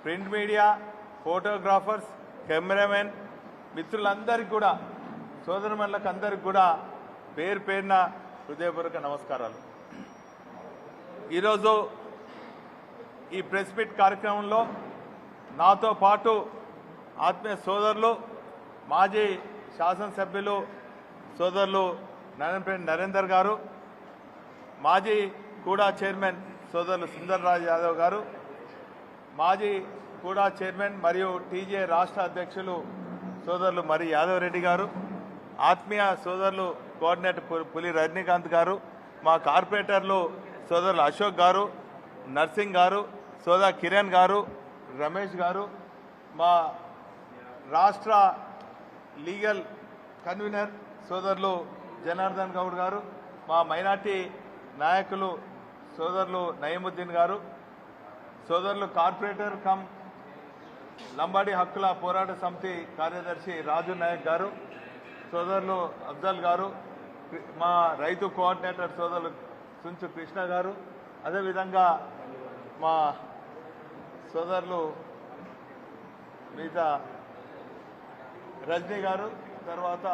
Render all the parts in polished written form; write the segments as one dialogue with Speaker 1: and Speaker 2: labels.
Speaker 1: Print media, photographers, cameraman మిత్రులందరికీ కూడా, సోదరుమణులకు అందరికీ కూడా పేరు పేరున హృదయపూర్వక నమస్కారాలు. ఈరోజు ఈ ప్రెస్ మీట్ కార్యక్రమంలో నాతో పాటు ఆత్మీయ సోదరులు, మాజీ శాసనసభ్యులు సోదరులు నరేందర్ గారు, మాజీ కూడా చైర్మన్ సోదరులు సుందర్రాజ్ యాదవ్ గారు, మాజీ కూడా చైర్మన్ మరియు టీజే రాష్ట్ర అధ్యక్షులు సోదరులు మరి యాదవ్ రెడ్డి గారు, ఆత్మీయ సోదరులు కోఆర్డినేటర్ పులి రజనీకాంత్ గారు, మా కార్పొరేటర్లు సోదరులు అశోక్ గారు, నర్సింగ్ గారు, సోదరు కిరణ్ గారు, రమేష్ గారు, మా రాష్ట్ర లీగల్ కన్వీనర్ సోదరులు జనార్దన్ గౌడ్ గారు, మా మైనార్టీ నాయకులు సోదరులు నయీముద్దీన్ గారు, సోదరులు కార్పొరేటర్ కమ్ లంబాడి హక్కుల పోరాట సమితి కార్యదర్శి రాజు నాయక్ గారు, సోదరులు అఫ్జల్ గారు, మా రైతు కోఆర్డినేటర్ సోదరులు సుంచు కృష్ణ గారు, అదేవిధంగా మా సోదరులు మిగతా రజనీ గారు, తర్వాత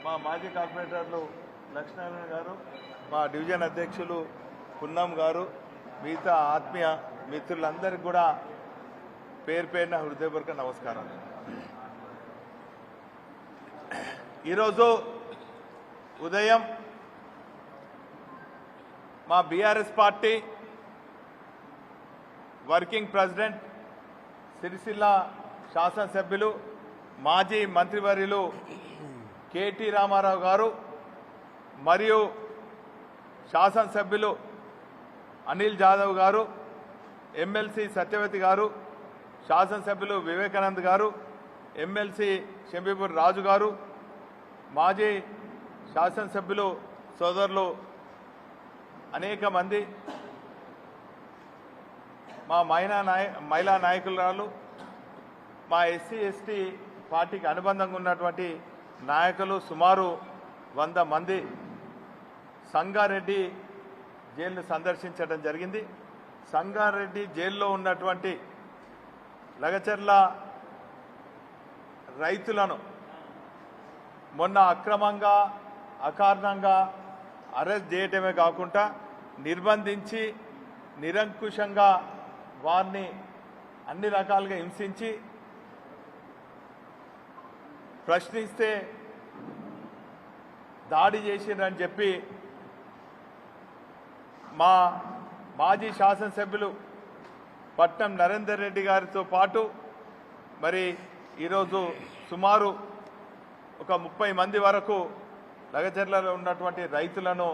Speaker 1: మా మాజీ కార్పొరేటర్లు లక్ష్మీనారాయణ గారు, మా డివిజన్ అధ్యక్షులు పున్నం గారు, మిగతా ఆత్మీయ మిత్రులందరికీ కూడా పేరు పేరున హృదయపూర్వక నమస్కారాలు. ఈరోజు ఉదయం మా BRS party working president, Sircilla శాసనసభ్యులు, మాజీ మంత్రివర్యులు కేటీ రామారావు గారు మరియు శాసనసభ్యులు అనిల్ జాదవ్ గారు, ఎమ్మెల్సీ సత్యవతి గారు, శాసనసభ్యులు వివేకానంద్ గారు, ఎమ్మెల్సీ షంబీపూర్ రాజు గారు, మాజీ శాసనసభ్యులు సోదరులు అనేక మంది, మా మహిళా నాయకురాలు, మా ఎస్సీ ఎస్టీ పార్టీకి అనుబంధంగా ఉన్నటువంటి నాయకులు సుమారు 100 మంది సంగారెడ్డి జైలును సందర్శించడం జరిగింది. సంగారెడ్డి జైల్లో ఉన్నటువంటి లగచర్ల రైతులను మొన్న అక్రమంగా అకారణంగా అరెస్ట్ చేయటమే కాకుండా నిర్బంధించి నిరంకుశంగా వారిని అన్ని రకాలుగా హింసించి ప్రశ్నిస్తే దాడి చేసిండ్రని చెప్పి మా మాజీ శాసనసభ్యులు పట్నం నరేందర్ రెడ్డి గారితో పాటు మరి ఈరోజు సుమారు ఒక 30 మంది వరకు లగచర్లలో ఉన్నటువంటి రైతులను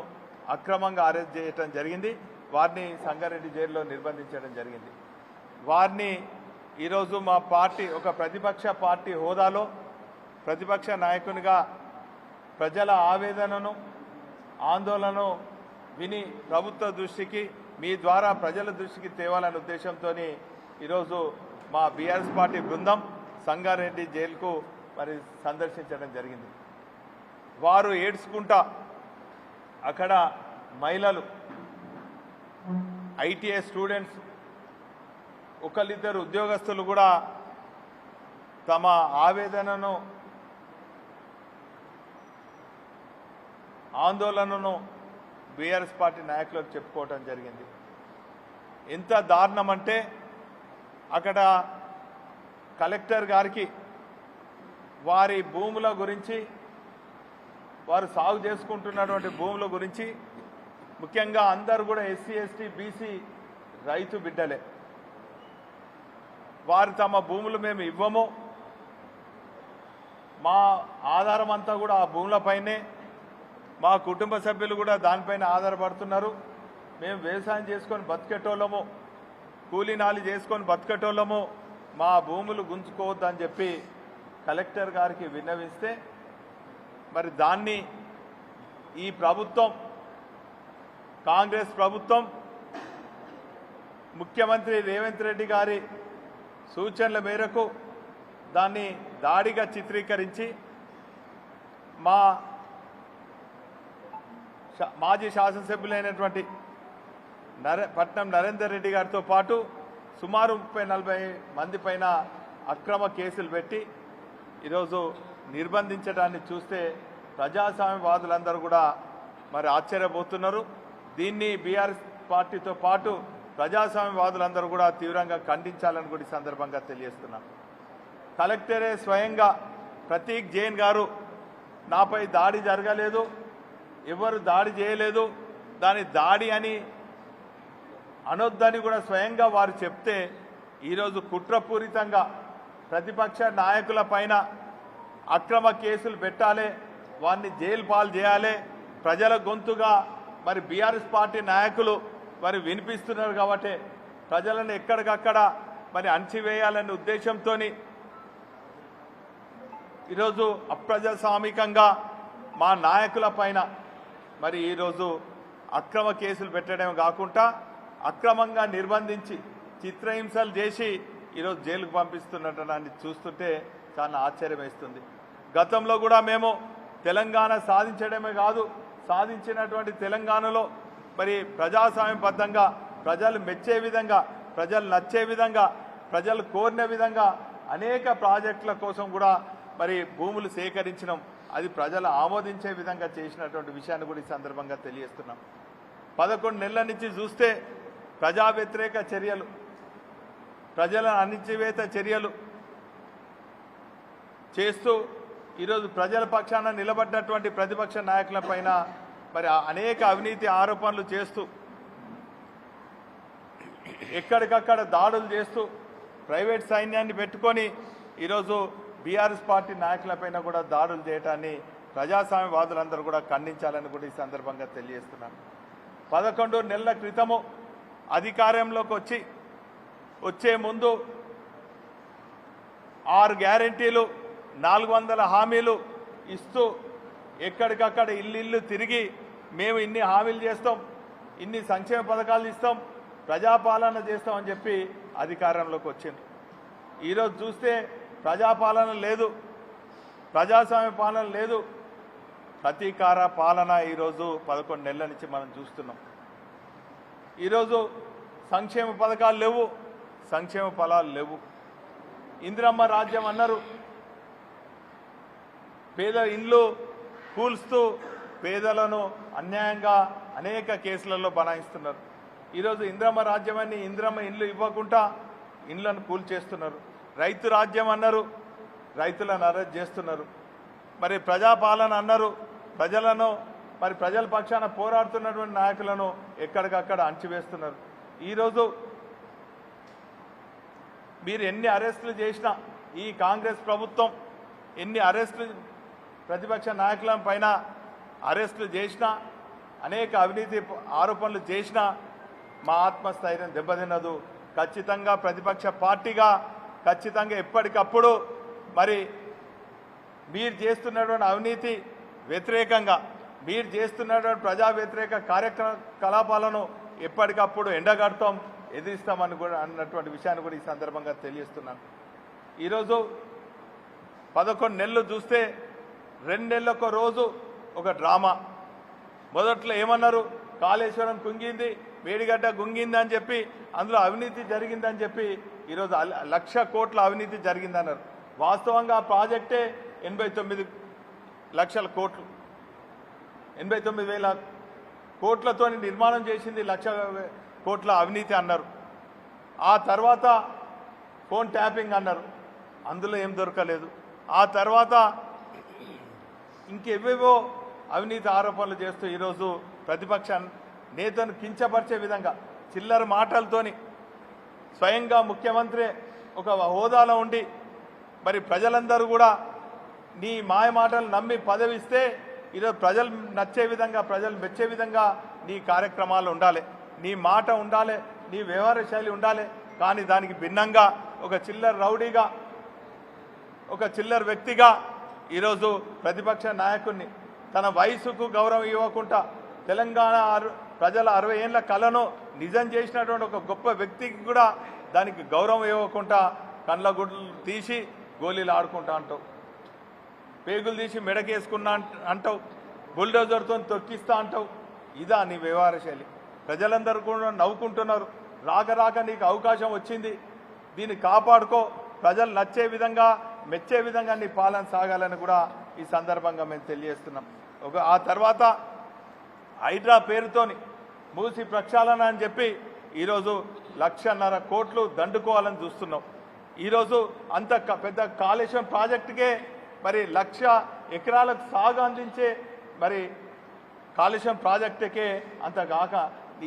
Speaker 1: అక్రమంగా అరెస్ట్ చేయడం జరిగింది. వారిని సంగారెడ్డి జైల్లో నిర్బంధించడం జరిగింది. వారిని ఈరోజు మా పార్టీ ఒక ప్రతిపక్ష పార్టీ హోదాలో ప్రతిపక్ష నాయకునిగా ప్రజల ఆవేదనను, ఆందోళనను విని ప్రభుత్వ దృష్టికి, మీ ద్వారా ప్రజల దృష్టికి తేవాలనే ఉద్దేశంతో ఈరోజు మా బీఆర్ఎస్ పార్టీ బృందం సంగారెడ్డి జైలుకు మరి సందర్శించడం జరిగింది. వారు ఏడ్చుకుంటా అక్కడ మహిళలు, ఐటీఐ స్టూడెంట్స్, ఒకళ్ళిద్దరు ఉద్యోగస్తులు కూడా తమ ఆవేదనను, ఆందోళనను బీఆర్ఎస్ పార్టీ నాయకులకు చెప్పుకోవటం జరిగింది. ఎంత దారుణం అంటే అక్కడ కలెక్టర్ గారికి వారి భూముల గురించి, వారు సాగు చేసుకుంటున్నటువంటి భూముల గురించి, ముఖ్యంగా అందరూ కూడా ఎస్సీ ఎస్టీ బీసీ రైతు బిడ్డలే, వారు తమ భూములు మేము ఇవ్వము, మా ఆధారం అంతా కూడా ఆ భూములపైనే, మా కుటుంబ సభ్యులు కూడా దానిపైన ఆధారపడుతున్నారు, మేము వ్యవసాయం చేసుకొని బతికేటోళ్ళము, కూలీనాలి చేసుకొని బతికేటోళ్ళము, మా భూములు గుంజుకోవద్దని చెప్పి కలెక్టర్ గారికి విన్నవిస్తే మరి దాన్ని ఈ ప్రభుత్వం, కాంగ్రెస్ ప్రభుత్వం, ముఖ్యమంత్రి రేవంత్ రెడ్డి గారి సూచనల మేరకు దాన్ని దాడిగా చిత్రీకరించి మా మాజీ శాసనసభ్యులైనటువంటి పట్నం నరేందర్ రెడ్డి గారితో పాటు సుమారు 30-40 మంది పైన అక్రమ కేసులు పెట్టి ఈరోజు నిర్బంధించడాన్ని చూస్తే ప్రజాస్వామ్యవాదులందరూ కూడా మరి ఆశ్చర్యపోతున్నారు. దీన్ని బీఆర్ఎస్ పార్టీతో పాటు ప్రజాస్వామ్యవాదులందరూ కూడా తీవ్రంగా ఖండించాలని కూడా ఈ సందర్భంగా తెలియజేస్తున్నాం. కలెక్టరే స్వయంగా ప్రతీక్ జైన్ గారు నాపై దాడి జరగలేదు, ఎవరు దాడి చేయలేదు, దాని దాడి అని అనొద్దని కూడా స్వయంగా వారు చెప్తే ఈరోజు కుట్రపూరితంగా ప్రతిపక్ష నాయకుల పైన అక్రమ కేసులు పెట్టాలి, వారిని జైలు పాలు చేయాలి, ప్రజల గొంతుగా మరి బీఆర్ఎస్ పార్టీ నాయకులు మరి వినిపిస్తున్నారు కాబట్టి ప్రజలను ఎక్కడికక్కడ మరి అణచివేయాలనే ఉద్దేశంతో ఈరోజు అప్రజాస్వామికంగా మా నాయకుల పైన మరి ఈరోజు అక్రమ కేసులు పెట్టడమే కాకుండా అక్రమంగా నిర్బంధించి చిత్రహింసలు చేసి ఈరోజు జైలుకు పంపిస్తున్నదాన్ని చూస్తుంటే చాలా ఆశ్చర్యం వేస్తుంది. గతంలో కూడా మేము తెలంగాణ సాధించడమే కాదు, సాధించినటువంటి తెలంగాణలో మరి ప్రజాస్వామ్యబద్ధంగా ప్రజలు మెచ్చే విధంగా, ప్రజలు నచ్చే విధంగా, ప్రజలు కోరిన విధంగా అనేక ప్రాజెక్టుల కోసం కూడా మరి భూములు సేకరించడం, అది ప్రజలు ఆమోదించే విధంగా చేసినటువంటి విషయాన్ని కూడా ఈ సందర్భంగా తెలియజేస్తున్నాం. 11 నెలల నుంచి చూస్తే ప్రజా వ్యతిరేక చర్యలు, ప్రజల అణిచివేత చర్యలు చేస్తూ ఈరోజు ప్రజల పక్షాన నిలబడ్డటువంటి ప్రతిపక్ష నాయకుల పైన మరి అనేక అవినీతి ఆరోపణలు చేస్తూ ఎక్కడికక్కడ దాడులు చేస్తూ ప్రైవేట్ సైన్యాన్ని పెట్టుకొని ఈరోజు బీఆర్ఎస్ పార్టీ నాయకులపైన కూడా దాడులు చేయడాన్ని ప్రజాస్వామ్యవాదులందరూ కూడా ఖండించాలని కూడా ఈ సందర్భంగా తెలియజేస్తున్నాను. 11 నెలల క్రితము అధికారంలోకి వచ్చే ముందు 6 గ్యారెంటీలు, 400 హామీలు ఇస్తూ ఎక్కడికక్కడ ఇల్లు తిరిగి మేము ఇన్ని హామీలు చేస్తాం, ఇన్ని సంక్షేమ పథకాలు ఇస్తాం, ప్రజాపాలన చేస్తామని చెప్పి అధికారంలోకి వచ్చింది. ఈరోజు చూస్తే ప్రజాపాలన లేదు, ప్రజాస్వామ్య పాలన లేదు, ప్రతీకార పాలన ఈరోజు 11 నెలల నుంచి మనం చూస్తున్నాం. ఈరోజు సంక్షేమ పథకాలు లేవు, సంక్షేమ ఫలాలు లేవు. ఇందిరమ్మ రాజ్యం అన్నారు, పేద ఇండ్లు కూల్స్తూ పేదలను అన్యాయంగా అనేక కేసులలో బనాయిస్తున్నారు. ఈరోజు ఇందిరమ్మ రాజ్యమని ఇందిరమ్మ ఇండ్లు ఇవ్వకుండా ఇండ్లను కూల్చేస్తున్నారు. రైతు రాజ్యం అన్నారు, రైతులను అరెస్ట్ చేస్తున్నారు. మరి ప్రజాపాలన అన్నారు, ప్రజలను మరి ప్రజల పక్షాన పోరాడుతున్నటువంటి నాయకులను ఎక్కడికక్కడ అణచివేస్తున్నారు. ఈరోజు మీరు ఎన్ని అరెస్టులు చేసినా, ఈ కాంగ్రెస్ ప్రభుత్వం ఎన్ని అరెస్టులు ప్రతిపక్ష నాయకుల పైన అరెస్టులు చేసినా, అనేక అవినీతి ఆరోపణలు చేసినా మా ఆత్మస్థైర్యం దెబ్బతిన్నదు. ఖచ్చితంగా ప్రతిపక్ష పార్టీగా ఖచ్చితంగా ఎప్పటికప్పుడు మరి మీరు చేస్తున్నటువంటి అవినీతి వ్యతిరేకంగా, మీరు చేస్తున్నటువంటి ప్రజా వ్యతిరేక కార్యకలాపాలను ఎప్పటికప్పుడు ఎండగడతాం, ఎదిరిస్తామని కూడా అన్నటువంటి విషయాన్ని కూడా ఈ సందర్భంగా తెలియజేస్తున్నాను. ఈరోజు 11 నెలలు చూస్తే 2 నెలలకు రోజు ఒక డ్రామా. మొదట్లో ఏమన్నారు, కాళేశ్వరం కుంగింది, మేడిగడ్డ గుంగింది అని చెప్పి, అందులో అవినీతి జరిగిందని చెప్పి ఈరోజు 1,00,000 కోట్ల అవినీతి జరిగిందన్నారు. వాస్తవంగా ఆ ప్రాజెక్టే 89 లక్షల కోట్లు, 89,000 కోట్లతో నిర్మాణం చేసింది, 1,00,000 కోట్ల అవినీతి అన్నారు. ఆ తర్వాత ఫోన్ ట్యాపింగ్ అన్నారు, అందులో ఏం దొరకలేదు. ఆ తర్వాత ఇంకెవేవో అవినీతి ఆరోపణలు చేస్తూ ఈరోజు ప్రతిపక్ష నేతను కించపరిచే విధంగా చిల్లర మాటలతోని స్వయంగా ముఖ్యమంత్రి ఒక హోదాలో ఉండి మరి ప్రజలందరూ కూడా నీ మాయ మాటలు నమ్మి పదవిస్తే ఈరోజు ప్రజలు నచ్చే విధంగా, ప్రజలు మెచ్చే విధంగా నీ కార్యక్రమాలు ఉండాలి, నీ మాట ఉండాలి, నీ వ్యవహార శైలి ఉండాలి. కానీ దానికి భిన్నంగా ఒక చిల్లర రౌడీగా, ఒక చిల్లర వ్యక్తిగా ఈరోజు ప్రతిపక్ష నాయకుడిని తన వయసుకు గౌరవం ఇవ్వకుండా, తెలంగాణ ప్రజల 60 ఏళ్ల కళను నిజం చేసినటువంటి ఒక గొప్ప వ్యక్తికి కూడా దానికి గౌరవం ఇవ్వకుండా కళ్ళ గుడ్లు తీసి గోళీలు ఆడుకుంటా అంటావు, పేగులు తీసి మెడకేసుకున్నా అంటావు, బుల్డోజర్తో తొక్కిస్తా అంటావు. ఇదా నీ వ్యవహార శైలి? ప్రజలందరూ కూడా నవ్వుకుంటున్నారు. రాక రాక నీకు అవకాశం వచ్చింది, దీన్ని కాపాడుకో, ప్రజలు నచ్చే విధంగా మెచ్చే విధంగా నీ పాలన సాగాలని కూడా ఈ సందర్భంగా మేము తెలియజేస్తున్నాం. ఆ తర్వాత హైడ్రా పేరుతోని మూసి ప్రక్షాళన అని చెప్పి ఈరోజు 1.5 కోట్లు దండుకోవాలని చూస్తున్నాం. ఈరోజు అంత పెద్ద కాళేశ్వరం ప్రాజెక్టుకే మరి 1,00,000 ఎకరాలకు సాగు అందించే మరి కాళేశ్వరం ప్రాజెక్టుకే అంత కాక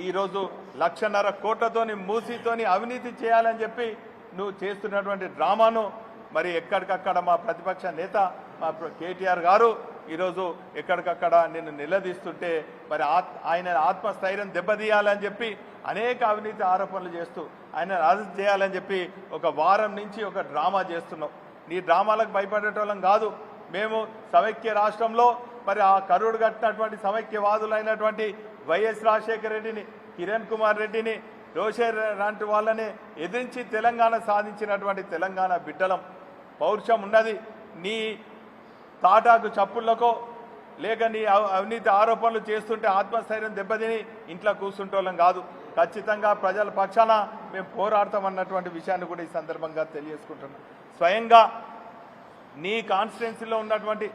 Speaker 1: ఈరోజు 1,50,000 కోట్లతోని మూసితోని అవినీతి చేయాలని చెప్పి నువ్వు చేస్తున్నటువంటి డ్రామాను మరి ఎక్కడికక్కడ మా ప్రతిపక్ష నేత మా కేటీఆర్ గారు ఈరోజు ఎక్కడికక్కడ నిన్ను నిలదీస్తుంటే మరి ఆయన ఆత్మస్థైర్యం దెబ్బతీయాలని చెప్పి అనేక అవినీతి ఆరోపణలు చేస్తూ ఆయన అరెస్ట్ చేయాలని చెప్పి ఒక వారం నుంచి ఒక డ్రామా చేస్తున్నాం. నీ డ్రామాలకు భయపడేటోళ్ళం కాదు మేము. సమైక్య రాష్ట్రంలో మరి ఆ కరుడు కట్టినటువంటి సమైక్యవాదులైనటువంటి వైఎస్ రాజశేఖర రెడ్డిని, కిరణ్ కుమార్ రెడ్డిని, రోషే లాంటి వాళ్ళని ఎదిరించి తెలంగాణ సాధించినటువంటి తెలంగాణ బిడ్డలం. పౌరుషం ఉన్నది. నీ తాటాకు చప్పుళ్లకో లేక నీ అవినీతి ఆరోపణలు చేస్తుంటే ఆత్మస్థైర్యం దెబ్బతిని ఇంట్లో కూర్చుంటోళ్ళం కాదు. ఖచ్చితంగా ప్రజల పక్షాన మేము పోరాడతామన్నటువంటి విషయాన్ని కూడా ఈ సందర్భంగా తెలియజేసుకుంటున్నాం. స్వయంగా నీ కాన్స్టిట్యున్సీలో ఉన్నటువంటి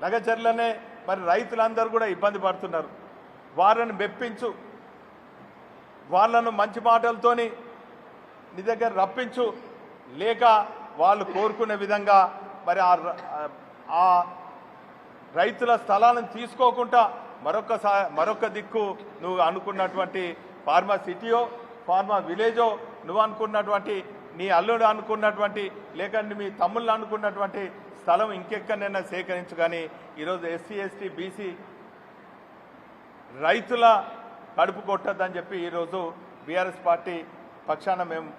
Speaker 1: లగచర్లనే మరి రైతులందరూ కూడా ఇబ్బంది పడుతున్నారు. వారిని మెప్పించు, వాళ్ళను మంచి మాటలతోని నీ దగ్గర రప్పించు, లేక వాళ్ళు కోరుకునే విధంగా మరి ఆ రైతుల స్థలాలను తీసుకోకుండా మరొక దిక్కు నువ్వు అనుకున్నటువంటి ఫార్మా సిటీయో ఫార్మా విలేజో నువ్వు అనుకున్నటువంటి నీ అల్లుడు అనుకున్నటువంటి లేక మీ తమ్ముళ్ళు అనుకున్నటువంటి స్థలం ఇంకెక్కడైనా సేకరించు. కానీ ఈరోజు ఎస్సీ ఎస్టీ బీసీ రైతుల కడుపు కొట్టద్దని చెప్పి ఈరోజు బీఆర్ఎస్ పార్టీ పక్షాన మేము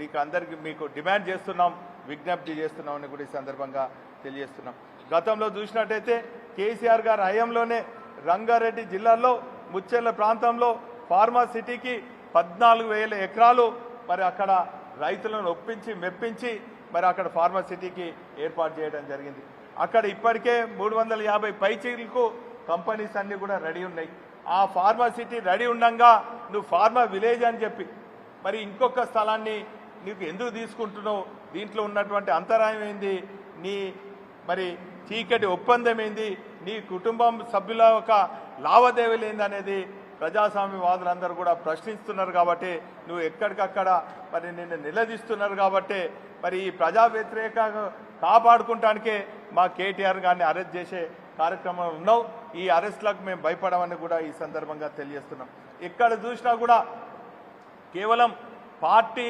Speaker 1: నీకు అందరికీ మీకు డిమాండ్ చేస్తున్నాం, విజ్ఞప్తి చేస్తున్నాం అని కూడా ఈ సందర్భంగా తెలియజేస్తున్నాం. గతంలో చూసినట్టయితే కేసీఆర్ గారి హయాంలోనే రంగారెడ్డి జిల్లాలో ముచ్చెర్ల ప్రాంతంలో ఫార్మా సిటీకి 14,000 ఎకరాలు మరి అక్కడ రైతులను ఒప్పించి మెప్పించి మరి అక్కడ ఫార్మా సిటీకి ఏర్పాటు చేయడం జరిగింది. అక్కడ ఇప్పటికే 350 పైచీలకు కంపెనీస్ అన్నీ కూడా రెడీ ఉన్నాయి. ఆ ఫార్మా సిటీ రెడీ ఉండగా నువ్వు ఫార్మా విలేజ్ అని చెప్పి మరి ఇంకొక స్థలాన్ని నీకు ఎందుకు తీసుకుంటున్నావు? దీంట్లో ఉన్నటువంటి అంతరాయం ఏంది? నీ మరి చీకటి ఒప్పందం ఏంది? నీ కుటుంబం సభ్యుల ఒక లావాదేవీలు ఏంది అనేది ప్రజాస్వామ్యవాదులందరూ కూడా ప్రశ్నిస్తున్నారు. కాబట్టి నువ్వు ఎక్కడికక్కడ మరి నిన్ను నిలదీస్తున్నారు. కాబట్టి మరి ఈ ప్రజా వ్యతిరేక కాపాడుకుంటానికే మా కేటీఆర్ గారిని అరెస్ట్ చేసే కార్యక్రమం ఉన్నావు. ఈ అరెస్ట్లకు మేము భయపడమని కూడా ఈ సందర్భంగా తెలియజేస్తున్నాం. ఎక్కడ చూసినా కూడా కేవలం పార్టీ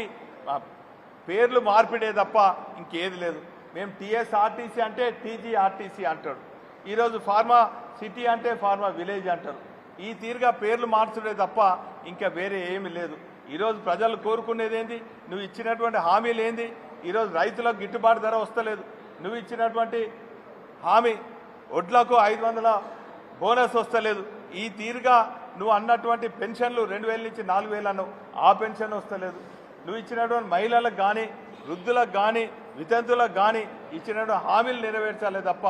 Speaker 1: పేర్లు మార్పిడే తప్ప ఇంకేది లేదు. మేము టీఎస్ఆర్టీసీ అంటే టీజీఆర్టీసీ అంటాడు, ఈరోజు ఫార్మా సిటీ అంటే ఫార్మా విలేజ్ అంటారు. ఈ తీరుగా పేర్లు మార్చుడే తప్ప ఇంకా వేరే ఏమీ లేదు. ఈరోజు ప్రజలు కోరుకునేది ఏంది? నువ్వు ఇచ్చినటువంటి హామీలు ఏంది? ఈరోజు రైతులకు గిట్టుబాటు ధర వస్తలేదు. నువ్వు ఇచ్చినటువంటి హామీ ఒడ్లకు 500 బోనస్ వస్తలేదు. ఈ తీరుగా నువ్వు అన్నటువంటి పెన్షన్లు 2,000 నుంచి 4,000 అన్నావు, ఆ పెన్షన్ వస్తలేదు. నువ్వు ఇచ్చినటువంటి మహిళలకు కానీ వృద్ధులకు కానీ వితంతులకు కానీ ఇచ్చినటువంటి హామీలు నెరవేర్చాలే తప్ప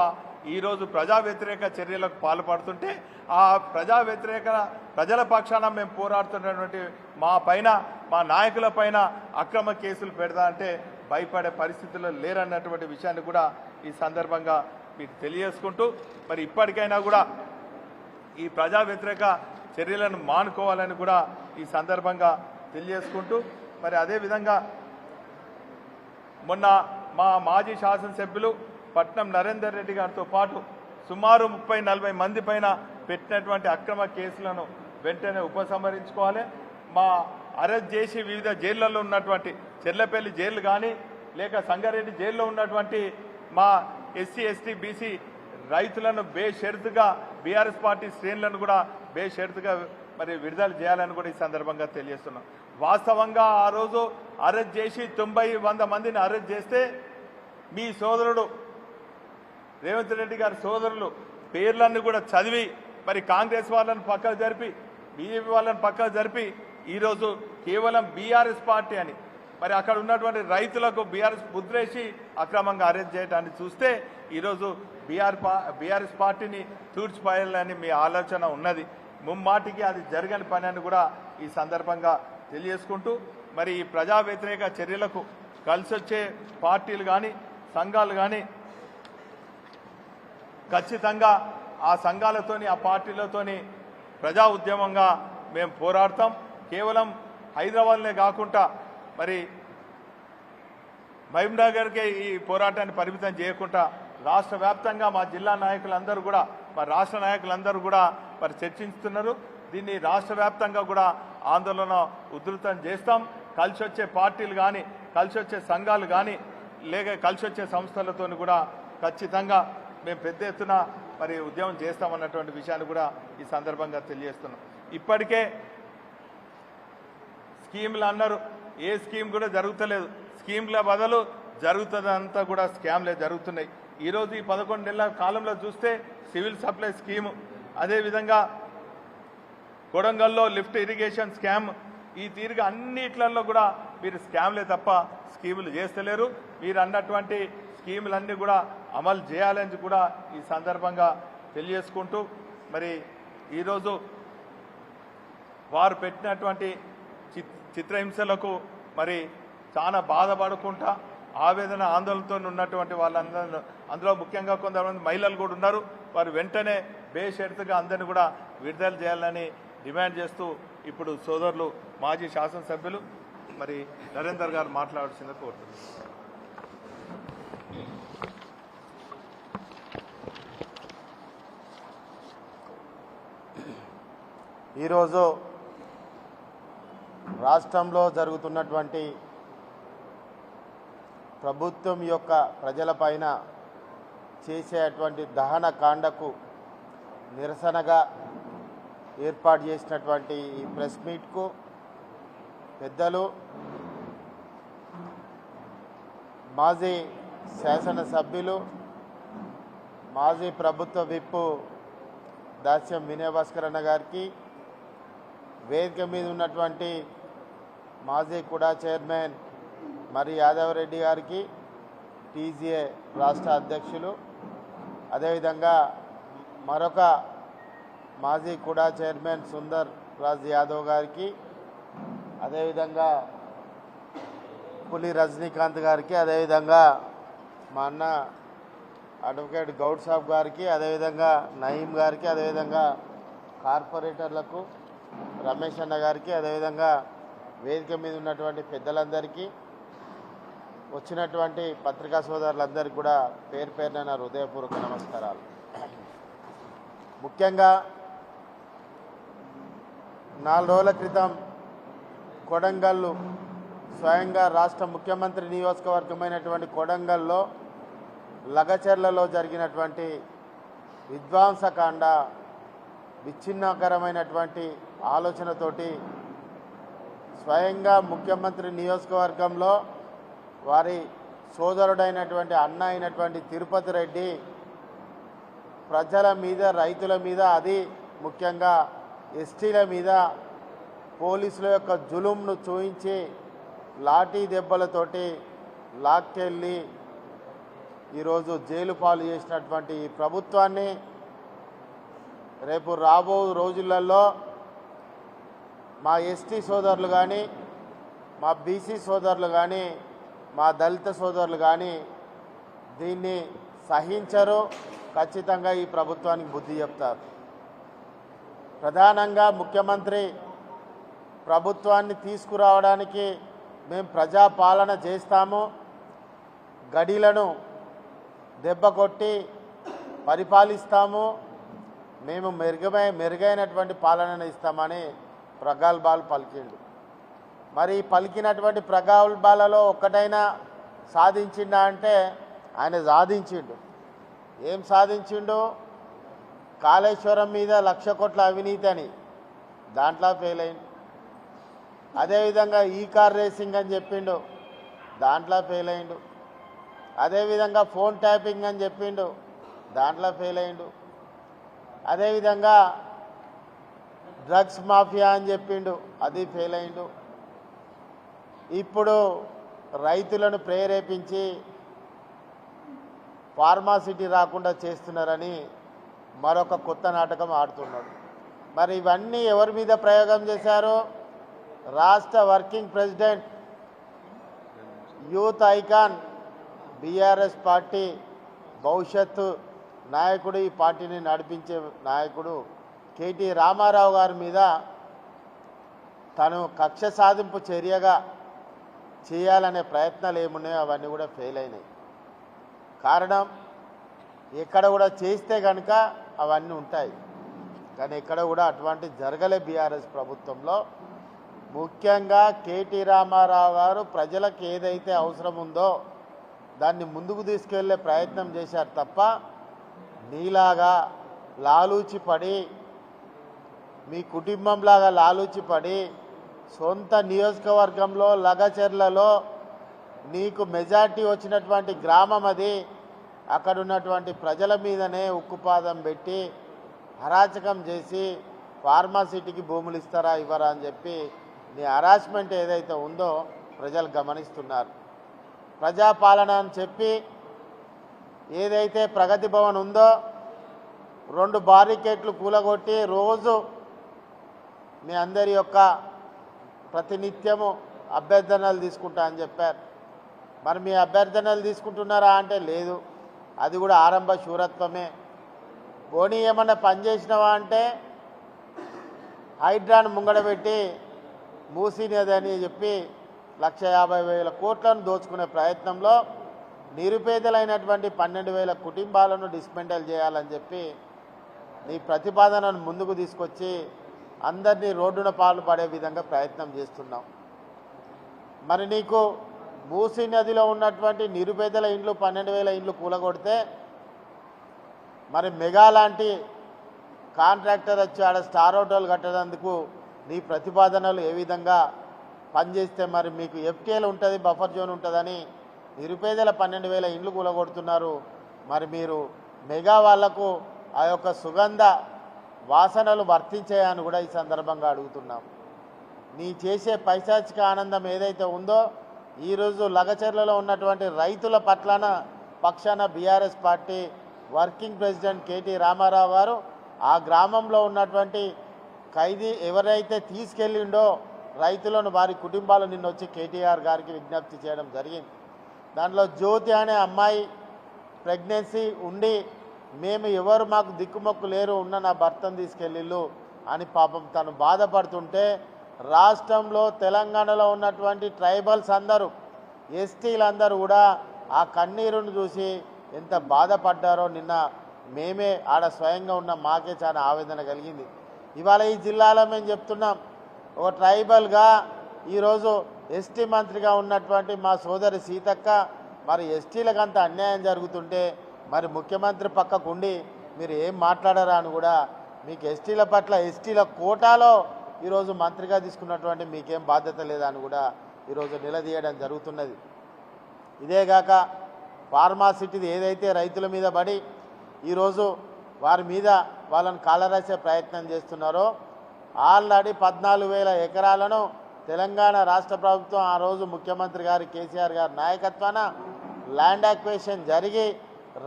Speaker 1: ఈరోజు ప్రజా వ్యతిరేక చర్యలకు పాల్పడుతుంటే ఆ ప్రజా వ్యతిరేక ప్రజల పక్షాన మేము పోరాడుతున్నటువంటి మా పైన మా నాయకుల పైన అక్రమ కేసులు పెడతా అంటే భయపడే పరిస్థితుల్లో లేరన్నటువంటి విషయాన్ని కూడా ఈ సందర్భంగా మీకు తెలియజేసుకుంటూ మరి ఇప్పటికైనా కూడా ఈ ప్రజా వ్యతిరేక చర్యలను మానుకోవాలని కూడా ఈ సందర్భంగా తెలియజేసుకుంటూ మరి అదేవిధంగా మొన్న మా మాజీ శాసనసభ్యులు పట్నం నరేందర్ రెడ్డి గారితో పాటు సుమారు 30-40 మంది పైన పెట్టినటువంటి అక్రమ కేసులను వెంటనే ఉపసంహరించుకోవాలి. మా అరెస్ట్ చేసి వివిధ జైళ్లలో ఉన్నటువంటి చెర్లపల్లి జైలు కానీ లేక సంగారెడ్డి జైల్లో ఉన్నటువంటి మా ఎస్సీ ఎస్టీ బీసీ రైతులను బేషరతుగా బీఆర్ఎస్ పార్టీ శ్రేణులను కూడా బేషరతుగా మరి విడుదల చేయాలని కూడా ఈ సందర్భంగా తెలియజేస్తున్నాం. వాస్తవంగా ఆ రోజు అరెస్ట్ చేసి 90-100 మందిని అరెస్ట్ చేస్తే మీ సోదరుడు రేవంత్ రెడ్డి గారి సోదరులు పేర్లన్నీ కూడా చదివి మరి కాంగ్రెస్ వాళ్ళని పక్కకు జరిపి బీజేపీ వాళ్ళని పక్కకు జరిపి ఈరోజు కేవలం బీఆర్ఎస్ పార్టీ అని మరి అక్కడ ఉన్నటువంటి బీఆర్ఎస్ ముద్రేసి అక్రమంగా అరెస్ట్ చేయడాన్ని చూస్తే ఈరోజు బీఆర్ఎస్ పార్టీని తూర్చిపాయాలని మీ ఆలోచన ఉన్నది. ముమ్మాటికి అది జరగని పని అని కూడా ఈ సందర్భంగా తెలియజేసుకుంటూ మరి ఈ ప్రజా వ్యతిరేక చర్యలకు కలిసొచ్చే పార్టీలు కానీ సంఘాలు కానీ ఖచ్చితంగా ఆ సంఘాలతోని ఆ పార్టీలతోని ప్రజా ఉద్యమంగా మేము పోరాడతాం. కేవలం హైదరాబాద్నే కాకుండా మరి మహబూబ్నగర్కే ఈ పోరాటాన్ని పరిమితం చేయకుండా రాష్ట్ర వ్యాప్తంగా మా జిల్లా నాయకులందరూ కూడా మరి రాష్ట్ర నాయకులందరూ కూడా మరి చర్చిస్తున్నారు. దీన్ని రాష్ట్ర వ్యాప్తంగా కూడా ఆందోళన ఉధృతం చేస్తాం. కలిసి వచ్చే పార్టీలు కానీ కలిసి వచ్చే సంఘాలు కానీ లేక కలిసి వచ్చే సంస్థలతో కూడా ఖచ్చితంగా మేము పెద్ద ఎత్తున మరి ఉద్యమం చేస్తామన్నటువంటి విషయాన్ని కూడా ఈ సందర్భంగా తెలియజేస్తున్నాం. ఇప్పటికే స్కీమ్లు అన్నారు, ఏ స్కీమ్ కూడా జరుగుతలేదు. స్కీమ్ల బదులు జరుగుతుందంతా కూడా స్కామ్లే జరుగుతున్నాయి. ఈరోజు ఈ 11 నెలల కాలంలో చూస్తే సివిల్ సప్లై స్కీము, అదేవిధంగా కొడంగల్లో లిఫ్ట్ ఇరిగేషన్ స్కామ్, ఈ తీరుగా అన్నిట్లలో కూడా మీరు స్కామ్లే తప్ప స్కీములు చేస్తలేరు. మీరు అన్నటువంటి స్కీములన్నీ కూడా అమలు చేయాలని కూడా ఈ సందర్భంగా తెలియజేసుకుంటూ మరి ఈరోజు వారు పెట్టినటువంటి చిత్రహింసలకు మరి చాలా బాధపడుకుంటా ఆవేదన ఆందోళనతో ఉన్నటువంటి వాళ్ళందరూ, అందులో ముఖ్యంగా కొంతమంది మహిళలు కూడా ఉన్నారు. వారు వెంటనే బేషరతుగా అందరినీ కూడా విడుదల చేయాలని డిమాండ్ చేస్తూ ఇప్పుడు సోదరులు మాజీ శాసనసభ్యులు మరి నరేందర్ గారు మాట్లాడాల్సిందిగా కోరుతున్నారు.
Speaker 2: ఈరోజు రాష్ట్రంలో జరుగుతున్నటువంటి ప్రభుత్వం యొక్క ప్రజలపైన చేసేటువంటి దహన కాండకు నిరసనగా ఏర్పాటు చేసినటువంటి ఈ ప్రెస్ మీట్కు పెద్దలు మాజీ శాసనసభ్యులు మాజీ ప్రభుత్వ విప్ దాస్యం వినయ్ భాస్కర్ అన్న గారికి, వేదిక మీద ఉన్నటువంటి మాజీ కుడా చైర్మన్ మరి యాదవరెడ్డి గారికి, టీజీఏ రాష్ట్ర అధ్యక్షులు, అదేవిధంగా మరొక మాజీ కుడా చైర్మన్ సుందర్ రాజ్ యాదవ్ గారికి, అదేవిధంగా పులి రజనీకాంత్ గారికి, అదేవిధంగా మా అన్న అడ్వకేట్ గౌడ్ సాబ్ గారికి, అదేవిధంగా నయీం గారికి, అదేవిధంగా కార్పొరేటర్లకు రమేష్ అన్న గారికి, అదేవిధంగా వేదిక మీద ఉన్నటువంటి పెద్దలందరికీ, వచ్చినటువంటి పత్రికా సోదరులందరికీ కూడా పేరు పేరున నా హృదయపూర్వక నమస్కారాలు. ముఖ్యంగా 4 రోజుల క్రితం కొడంగల్లో స్వయంగా రాష్ట్ర ముఖ్యమంత్రి నియోజకవర్గమైనటువంటి కొడంగల్లో లగచర్లలో జరిగినటువంటి విధ్వంసకాండ విచ్ఛిన్నకరమైనటువంటి ఆలోచనతోటి స్వయంగా ముఖ్యమంత్రి నియోజకవర్గంలో వారి సోదరుడైనటువంటి అన్న అయినటువంటి తిరుపతి రెడ్డి ప్రజల మీద, రైతుల మీద, అది ముఖ్యంగా ఎస్టీల మీద పోలీసుల యొక్క జులుంను చూయించి లాఠీ దెబ్బలతోటి లాక్కెళ్ళి ఈరోజు జైలు పాలు చేసినటువంటి ఈ ప్రభుత్వాన్ని రేపు రాబో రోజులలో మా ఎస్టీ సోదరులు కానీ, మా బీసీ సోదరులు కానీ, మా దళిత సోదరులు కానీ దీన్ని సహించరు. ఖచ్చితంగా ఈ ప్రభుత్వానికి బుద్ధి చెప్తారు. ప్రధానంగా ముఖ్యమంత్రి ప్రభుత్వాన్ని తీసుకురావడానికి మేము ప్రజాపాలన చేస్తాము, గడిలను దెబ్బ కొట్టి పరిపాలిస్తాము, మేము మెరుగైనటువంటి పాలనను ఇస్తామని ప్రగల్భాలు పలికిండు. మరి పలికినటువంటి ప్రగల్భాలలో ఒక్కటైనా సాధించిండా అంటే ఆయన సాధించిండు. ఏం సాధించిండు? కాళేశ్వరం మీద 1,00,000 కోట్ల అవినీతి అని దాంట్లో ఫెయిల్ అయింది. అదేవిధంగా ఈ కార్ రేసింగ్ అని చెప్పిండు, దాంట్లో ఫెయిల్ అయిండు. అదేవిధంగా ఫోన్ ట్యాపింగ్ అని చెప్పిండు, దాంట్లో ఫెయిల్ అయిండు. అదేవిధంగా డ్రగ్స్ మాఫియా అని చెప్పిండు, అది ఫెయిల్ అయిండు. ఇప్పుడు రైతులను ప్రేరేపించి ఫార్మాసిటీ రాకుండా చేస్తున్నారని మరొక కొత్త నాటకం ఆడుతున్నాడు. మరి ఇవన్నీ ఎవరి మీద ప్రయోగం చేశారు? రాష్ట్ర working president, youth icon, BRS party భవిష్యత్తు నాయకుడు, ఈ పార్టీని నడిపించే నాయకుడు కేటీ రామారావు గారి మీద తను కక్ష సాధింపు చర్యగా చేయాలనే ప్రయత్నాలు ఏమున్నాయో అవన్నీ కూడా ఫెయిల్ అయినాయి. కారణం, ఎక్కడ కూడా చేస్తే కనుక అవన్నీ ఉంటాయి, కానీ ఎక్కడ కూడా అటువంటి జరగలే బీఆర్ఎస్ ప్రభుత్వంలో. ముఖ్యంగా కేటీ రామారావు గారు ప్రజలకు ఏదైతే అవసరం ఉందో దాన్ని ముందుకు తీసుకెళ్లే ప్రయత్నం చేశారు తప్ప నీలాగా లాలూచి పడి, మీ కుటుంబంలాగా లాలూచి పడి, సొంత నియోజకవర్గంలో లగచెర్లలో నీకు మెజార్టీ వచ్చినటువంటి గ్రామం అది, అక్కడ ఉన్నటువంటి ప్రజల మీదనే ఉక్కుపాదం పెట్టి హరాచకం చేసి ఫార్మాసిటీకి భూములు ఇస్తారా ఇవ్వరా అని చెప్పి నీ హరాస్మెంట్ ఏదైతే ఉందో ప్రజలు గమనిస్తున్నారు. ప్రజాపాలన అని చెప్పి ఏదైతే ప్రగతి భవన్ ఉందో 2 బారికేట్లు కూలగొట్టి రోజు మీ అందరి యొక్క ప్రతినిత్యము అభ్యర్థనలు తీసుకుంటా అని చెప్పారు. మరి మీ అభ్యర్థనలు తీసుకుంటున్నారా అంటే లేదు, అది కూడా ఆరంభ శూరత్వమే. పోనీ ఏమన్నా పనిచేసినవా అంటే హైడ్రాను ముంగడబెట్టి మూసినదని చెప్పి 1,50,000 కోట్లను దోచుకునే ప్రయత్నంలో నిరుపేదలైనటువంటి 12,000 కుటుంబాలను డిస్మెంటల్ చేయాలని చెప్పి నీ ప్రతిపాదనను ముందుకు తీసుకొచ్చి అందరినీ రోడ్డున పాలు పడే విధంగా ప్రయత్నం చేస్తున్నాం. మరి నీకు మూసీ నదిలో ఉన్నటువంటి నిరుపేదల ఇండ్లు 12,000 ఇండ్లు కూలగొడితే మరి మెగా లాంటి కాంట్రాక్టర్ వచ్చి ఆడ స్టార్ హోటల్ కట్టేందుకు నీ ప్రతిపాదనలు ఏ విధంగా పనిచేస్తే మరి మీకు ఎఫ్టీఎల్ ఉంటుంది, బఫర్ జోన్ ఉంటుందని నిరుపేదల 12,000 ఇండ్లు కూలగొడుతున్నారు. మరి మీరు మెగా వాళ్లకు ఆ యొక్క సుగంధ వాసనలు వర్తించాయని కూడా ఈ సందర్భంగా అడుగుతున్నాం. నీ చేసే పైశాచిక ఆనందం ఏదైతే ఉందో ఈరోజు లగచెర్లలో ఉన్నటువంటి రైతుల పక్షాన BRS party working president KT Rama Rao గారు ఆ గ్రామంలో ఉన్నటువంటి ఖైదీ ఎవరైతే తీసుకెళ్ళిండో రైతులను, వారి కుటుంబాలు నిన్న వచ్చి కేటీఆర్ గారికి విజ్ఞప్తి చేయడం జరిగింది. దాంట్లో జ్యోతి అనే అమ్మాయి ప్రెగ్నెన్సీ ఉండి మేము ఎవరు మాకు దిక్కుమొక్కు లేరు, ఉన్న నా భర్తను తీసుకెళ్ళిళ్ళు అని పాపం తను బాధపడుతుంటే రాష్ట్రంలో తెలంగాణలో ఉన్నటువంటి ట్రైబల్స్ అందరూ, ఎస్టీలందరూ కూడా ఆ కన్నీరును చూసి ఎంత బాధపడ్డారో నిన్న మేమే ఆడ స్వయంగా ఉన్న మాకే చాలా ఆవేదన కలిగింది. ఇవాళ ఈ జిల్లాలో మేము చెప్తున్నాం, ఒక ట్రైబల్గా ఈరోజు ఎస్టీ మంత్రిగా ఉన్నటువంటి మా సోదరి సీతక్క మరి ఎస్టీలకు అంత అన్యాయం జరుగుతుంటే మరి ముఖ్యమంత్రి పక్కకుండి మీరు ఏం మాట్లాడారా అని కూడా, మీకు ఎస్టీల పట్ల ఎస్టీల కోటాలో ఈరోజు మంత్రిగా తీసుకున్నటువంటి మీకేం బాధ్యత లేదా అని కూడా ఈరోజు నిలదీయడం జరుగుతున్నది. ఇదేగాక ఫార్మాసిటీది ఏదైతే రైతుల మీద పడి ఈరోజు వారి మీద వాళ్ళని కాలరాసే ప్రయత్నం చేస్తున్నారో ఆల్రెడీ 14,000 ఎకరాలను తెలంగాణ రాష్ట్ర ప్రభుత్వం ఆ రోజు ముఖ్యమంత్రి గారు కేసీఆర్ గారి నాయకత్వాన ల్యాండ్ అక్విజిషన్ జరిగి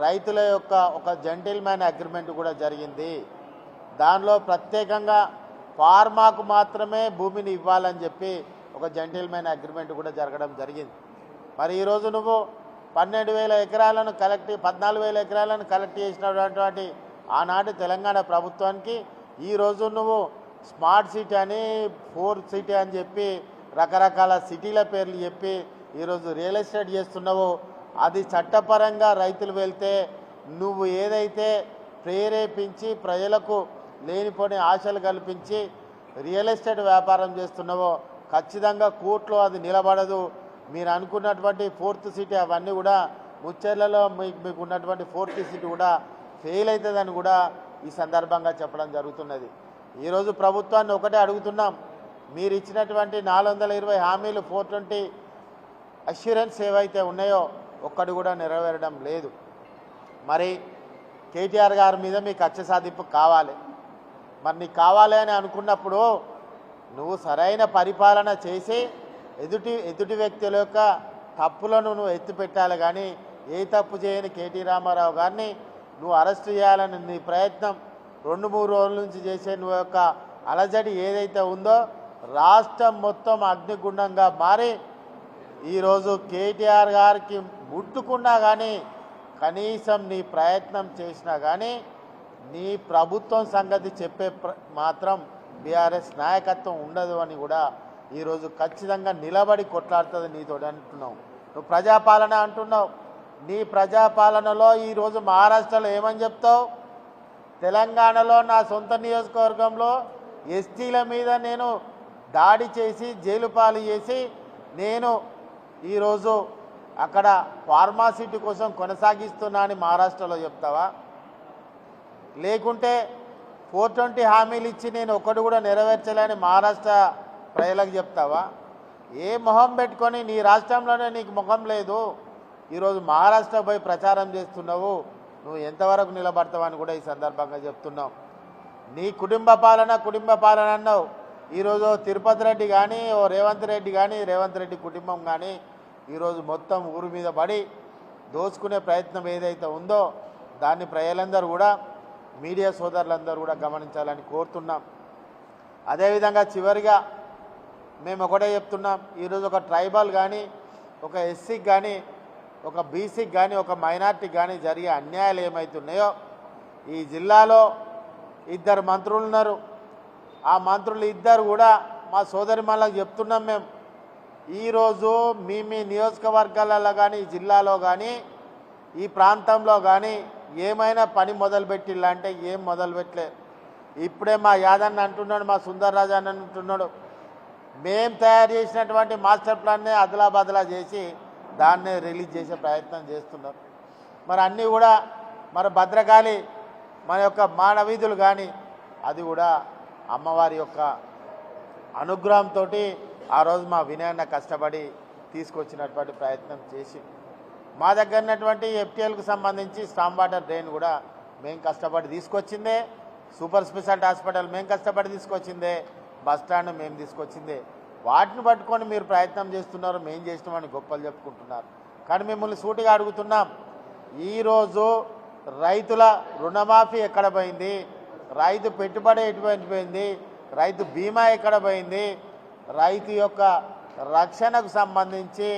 Speaker 2: రైతుల యొక్క ఒక జెంటిల్మెన్ అగ్రిమెంట్ కూడా జరిగింది. దానిలో ప్రత్యేకంగా ఫార్మాకు మాత్రమే భూమిని ఇవ్వాలని చెప్పి ఒక జెంటిల్మెన్ అగ్రిమెంట్ కూడా జరగడం జరిగింది. మరి ఈరోజు నువ్వు 12,000 ఎకరాలను 14,000 ఎకరాలను కలెక్ట్ చేసినటువంటి ఆనాటి తెలంగాణ ప్రభుత్వానికి ఈరోజు నువ్వు స్మార్ట్ సిటీ అని 4 సిటీ అని చెప్పి రకరకాల సిటీల పేర్లు చెప్పి ఈరోజు రియల్ ఎస్టేట్ చేస్తున్నావు. అది చట్టపరంగా రైతులు వెళ్తే నువ్వు ఏదైతే ప్రేరేపించి ప్రజలకు లేనిపోని ఆశలు కల్పించి రియల్ ఎస్టేట్ వ్యాపారం చేస్తున్నావో ఖచ్చితంగా కోర్టులో అది నిలబడదు. మీరు అనుకున్నటువంటి 4th సిటీ అవన్నీ కూడా ముచ్చెర్లలో మీకు ఉన్నటువంటి 4th సిటీ కూడా ఫెయిల్ అవుతుందని కూడా ఈ సందర్భంగా చెప్పడం జరుగుతున్నది. ఈరోజు ప్రభుత్వాన్ని ఒకటే అడుగుతున్నాం, మీరు ఇచ్చినటువంటి 420 హామీలు 420 అష్యూరెన్స్ ఏవైతే ఉన్నాయో ఒక్కటి కూడా నెరవేరడం లేదు. మరి కేటీఆర్ గారి మీద మీకు కక్ష సాధింపు కావాలి. మరి నీకు కావాలి అని అనుకున్నప్పుడు నువ్వు సరైన పరిపాలన చేసి ఎదుటి వ్యక్తుల యొక్క తప్పులను నువ్వు ఎత్తిపెట్టాలి. కానీ ఏ తప్పు చేయని కేటీ రామారావు గారిని నువ్వు అరెస్ట్ చేయాలని నీ ప్రయత్నం 2-3 రోజుల నుంచి చేసే నువ్వు యొక్క అలజడి ఏదైతే ఉందో రాష్ట్రం మొత్తం అగ్నిగుండంగా మారి ఈరోజు కేటీఆర్ గారికి ముట్టుకున్నా కానీ కనీసం నీ ప్రయత్నం చేసినా కానీ నీ ప్రభుత్వం సంగతి చెప్పే మాత్రం బీఆర్ఎస్ నాయకత్వం ఉండదు అని కూడా ఈరోజు ఖచ్చితంగా నిలబడి కొట్లాడుతుంది నీతో అంటున్నావు. నువ్వు ప్రజాపాలన అంటున్నావు. నీ ప్రజాపాలనలో ఈరోజు మహారాష్ట్రలో ఏమని చెప్తావు? తెలంగాణలో నా సొంత నియోజకవర్గంలో ఎస్టీల మీద నేను దాడి చేసి జైలు పాలు చేసి నేను ఈరోజు అక్కడ ఫార్మాసిటీ కోసం కొనసాగిస్తున్నా అని మహారాష్ట్రలో చెప్తావా? లేకుంటే 420 హామీలు ఇచ్చి నేను ఒక్కడు కూడా నెరవేర్చలేని మహారాష్ట్ర ప్రజలకు చెప్తావా? ఏ మొహం పెట్టుకొని నీ రాష్ట్రంలోనే నీకు ముఖం లేదు, ఈరోజు మహారాష్ట్ర పోయి ప్రచారం చేస్తున్నావు. నువ్వు ఎంతవరకు నిలబడతావని కూడా ఈ సందర్భంగా చెప్తున్నావు. నీ కుటుంబ పాలన అన్నావు. ఈరోజు తిరుపతి రెడ్డి కానీ ఓ రేవంత్ రెడ్డి కానీ రేవంత్ రెడ్డి కుటుంబం కానీ ఈరోజు మొత్తం ఊరి మీద పడి దోచుకునే ప్రయత్నం ఏదైతే ఉందో దాన్ని ప్రజలందరూ కూడా మీడియా సోదరులందరూ కూడా గమనించాలని కోరుతున్నాం. అదేవిధంగా చివరిగా మేము ఒకటే చెప్తున్నాం, ఈరోజు ఒక ట్రైబల్ కానీ ఒక ఎస్సీకి కానీ ఒక బీసీకి కానీ ఒక మైనార్టీకి కానీ జరిగే అన్యాయాలు ఏమవుతున్నాయో ఈ జిల్లాలో 2 మంత్రులు ఉన్నారు. ఆ మంత్రులు 2 కూడా మా సోదరిమణులకు చెప్తున్నాం మేము, ఈరోజు మీ నియోజకవర్గాలలో కానీ ఈ జిల్లాలో కానీ ఈ ప్రాంతంలో కానీ ఏమైనా పని మొదలుపెట్టిల్లంటే ఏం మొదలుపెట్టలే. ఇప్పుడే మా యాదన్న అంటున్నాడు, మా సుందర్రాజు అన్న అంటున్నాడు, మేము తయారు చేసినటువంటి మాస్టర్ ప్లాన్నే అదలా బదలా చేసి దాన్నే రిలీజ్ చేసే ప్రయత్నం చేస్తున్నారు. మరి అన్నీ కూడా మరి భద్రకాళి మన యొక్క మానవీధులు కానీ అది కూడా అమ్మవారి యొక్క అనుగ్రహంతో ఆ రోజు మా వినయన్న కష్టపడి తీసుకొచ్చినటువంటి ప్రయత్నం చేసి మా దగ్గర ఉన్నటువంటి ఎఫ్టీఎల్కు సంబంధించి స్టామ్ వాటర్ డ్రైన్ కూడా మేము కష్టపడి తీసుకొచ్చిందే, సూపర్ స్పెషాలిటీ హాస్పిటల్ మేము కష్టపడి తీసుకొచ్చిందే, బస్ స్టాండ్ మేము తీసుకొచ్చిందే. వాటిని పట్టుకొని మీరు ప్రయత్నం చేస్తున్నారు, మేము చేసినామని గొప్పలు చెప్పుకుంటున్నారు. కానీ మిమ్మల్ని సూటిగా అడుగుతున్నాం, ఈరోజు రైతుల రుణమాఫీ ఎక్కడ పోయింది? రైతు పెట్టుబడి ఎటువంటి పోయింది? రైతు బీమా ఎక్కడ పోయింది? రైతు యొక్క రక్షణకు సంబంధించి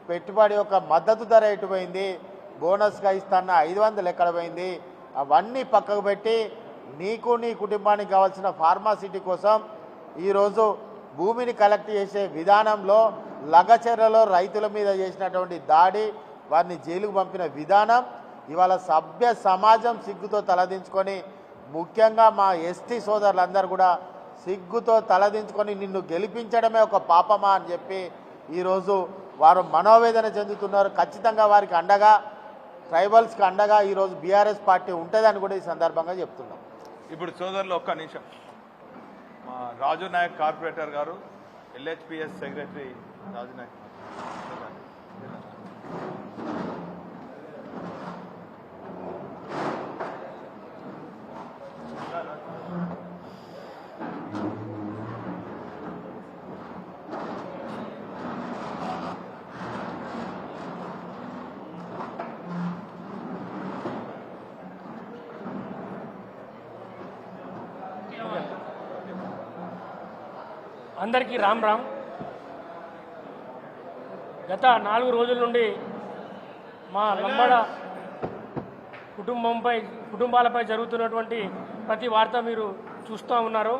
Speaker 2: పెట్టుబడి యొక్క మద్దతు ధర ఎటుపోయింది? బోనస్గా ఇస్తున్న 500 ఎక్కడ పోయింది? అవన్నీ పక్కకు పెట్టి నీకు నీ కుటుంబానికి కావాల్సిన ఫార్మాసిటీ కోసం ఈరోజు భూమిని కలెక్ట్ చేసే విధానంలో లగచర్లలో రైతుల మీద చేసినటువంటి దాడి, వారిని జైలుకు పంపిన విధానం ఇవాళ సభ్య సమాజం సిగ్గుతో తలదించుకొని, ముఖ్యంగా మా ఎస్టీ సోదరులందరూ కూడా సిగ్గుతో తలదించుకొని నిన్ను గెలిపించడమే ఒక పాపమా అని చెప్పి ఈరోజు వారు మనోవేదన చెందుతున్నారు. ఖచ్చితంగా వారికి అండగా, ట్రైబల్స్కి అండగా ఈరోజు బీఆర్ఎస్ పార్టీ ఉంటుందని కూడా ఈ సందర్భంగా చెప్తున్నాం.
Speaker 1: ఇప్పుడు సోదరులు ఒక్క నిమిషం, మా రాజు నాయక్ కార్పొరేటర్ గారు, ఎల్హెచ్పిఎస్ సెక్రటరీ రాజు నాయక్.
Speaker 3: అందరికీ రామ్ రామ్. గత 4 రోజుల నుండి మా లంబాడ కుటుంబాలపై జరుగుతున్నటువంటి ప్రతి వార్త మీరు చూస్తూ ఉన్నారు.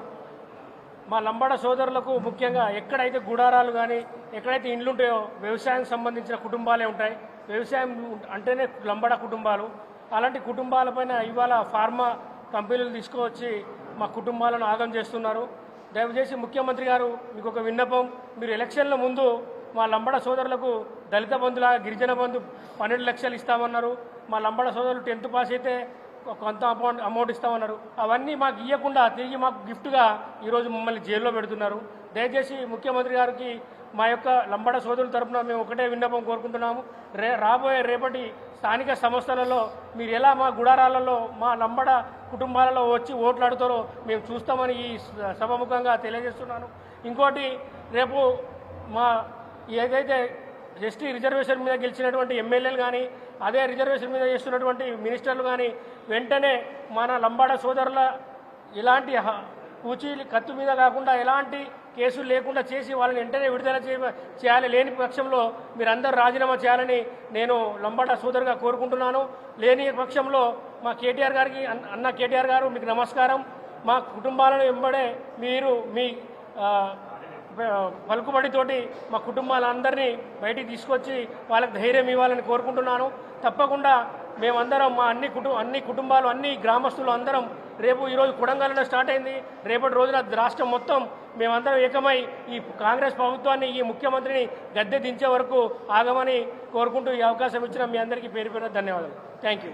Speaker 3: మా లంబాడ సోదరులకు ముఖ్యంగా ఎక్కడైతే గుడారాలు కానీ ఎక్కడైతే ఇండ్లు ఉంటాయో వ్యవసాయం సంబంధించిన కుటుంబాలే ఉంటాయి. వ్యవసాయం అంటేనే లంబాడ కుటుంబాలు. అలాంటి కుటుంబాలపైన ఇవాళ ఫార్మా కంపెనీలు తీసుకువచ్చి మా కుటుంబాలను ఆగం చేస్తున్నారు. దయచేసి ముఖ్యమంత్రి గారు మీకు ఒక విన్నపం, మీరు ఎలక్షన్ల ముందు మా లంబాడ సోదరులకు దళిత బంధుల గిరిజన బంధు 12 లక్షలు ఇస్తామన్నారు. మా లంబాడ సోదరులు 10th పాస్ అయితే కొంత అమౌంట్ ఇస్తామన్నారు. అవన్నీ మాకు ఇవ్వకుండా తిరిగి మాకు గిఫ్ట్గా ఈరోజు మమ్మల్ని జైల్లో పెడుతున్నారు. దయచేసి ముఖ్యమంత్రి గారికి మా యొక్క లంబాడ సోదరుల తరఫున మేము ఒకటే విన్నపం కోరుకుంటున్నాము. రాబోయే రేపటి స్థానిక సంస్థలలో మీరు ఎలా మా గుడారాలలో మా లంబాడ కుటుంబాలలో వచ్చి ఓట్లు అడుగుతారో మేము చూస్తామని ఈ సభాముఖంగా తెలియజేస్తున్నాను. ఇంకోటి, రేపు మా ఏదైతే ఎస్టీ రిజర్వేషన్ మీద గెలిచినటువంటి ఎమ్మెల్యేలు కానీ అదే రిజర్వేషన్ మీద చేస్తున్నటువంటి మినిస్టర్లు కానీ వెంటనే మన లంబాడ సోదరుల ఇలాంటి కూచీలు కత్తు మీద కాకుండా ఎలాంటి కేసులు లేకుండా చేసి వాళ్ళని వెంటనే విడుదల చేయాలి. లేని పక్షంలో మీరందరూ రాజీనామా చేయాలని నేను లంబాడ సోదరుగా కోరుకుంటున్నాను. లేని పక్షంలో మా కేటీఆర్ గారికి అన్న కేటీఆర్ గారు మీకు నమస్కారం. మా కుటుంబాలను వెంబడే మీరు మీ పలుకుబడితోటి మా కుటుంబాలందరినీ బయటికి తీసుకొచ్చి వాళ్ళకి ధైర్యం ఇవ్వాలని కోరుకుంటున్నాను. తప్పకుండా మేమందరం మా అన్ని కుటుంబాలు అన్ని గ్రామస్తులు అందరం రేపు ఈరోజు కొడంగల్లో స్టార్ట్ అయింది. రేపటి రోజున రాష్ట్రం మొత్తం మేమందరం ఏకమై ఈ కాంగ్రెస్ ప్రభుత్వాన్ని ఈ ముఖ్యమంత్రిని గద్దె దించే వరకు ఆగమని కోరుకుంటూ ఈ అవకాశం ఇచ్చిన మీ అందరికీ పేరు పేరు ధన్యవాదాలు. Thank you.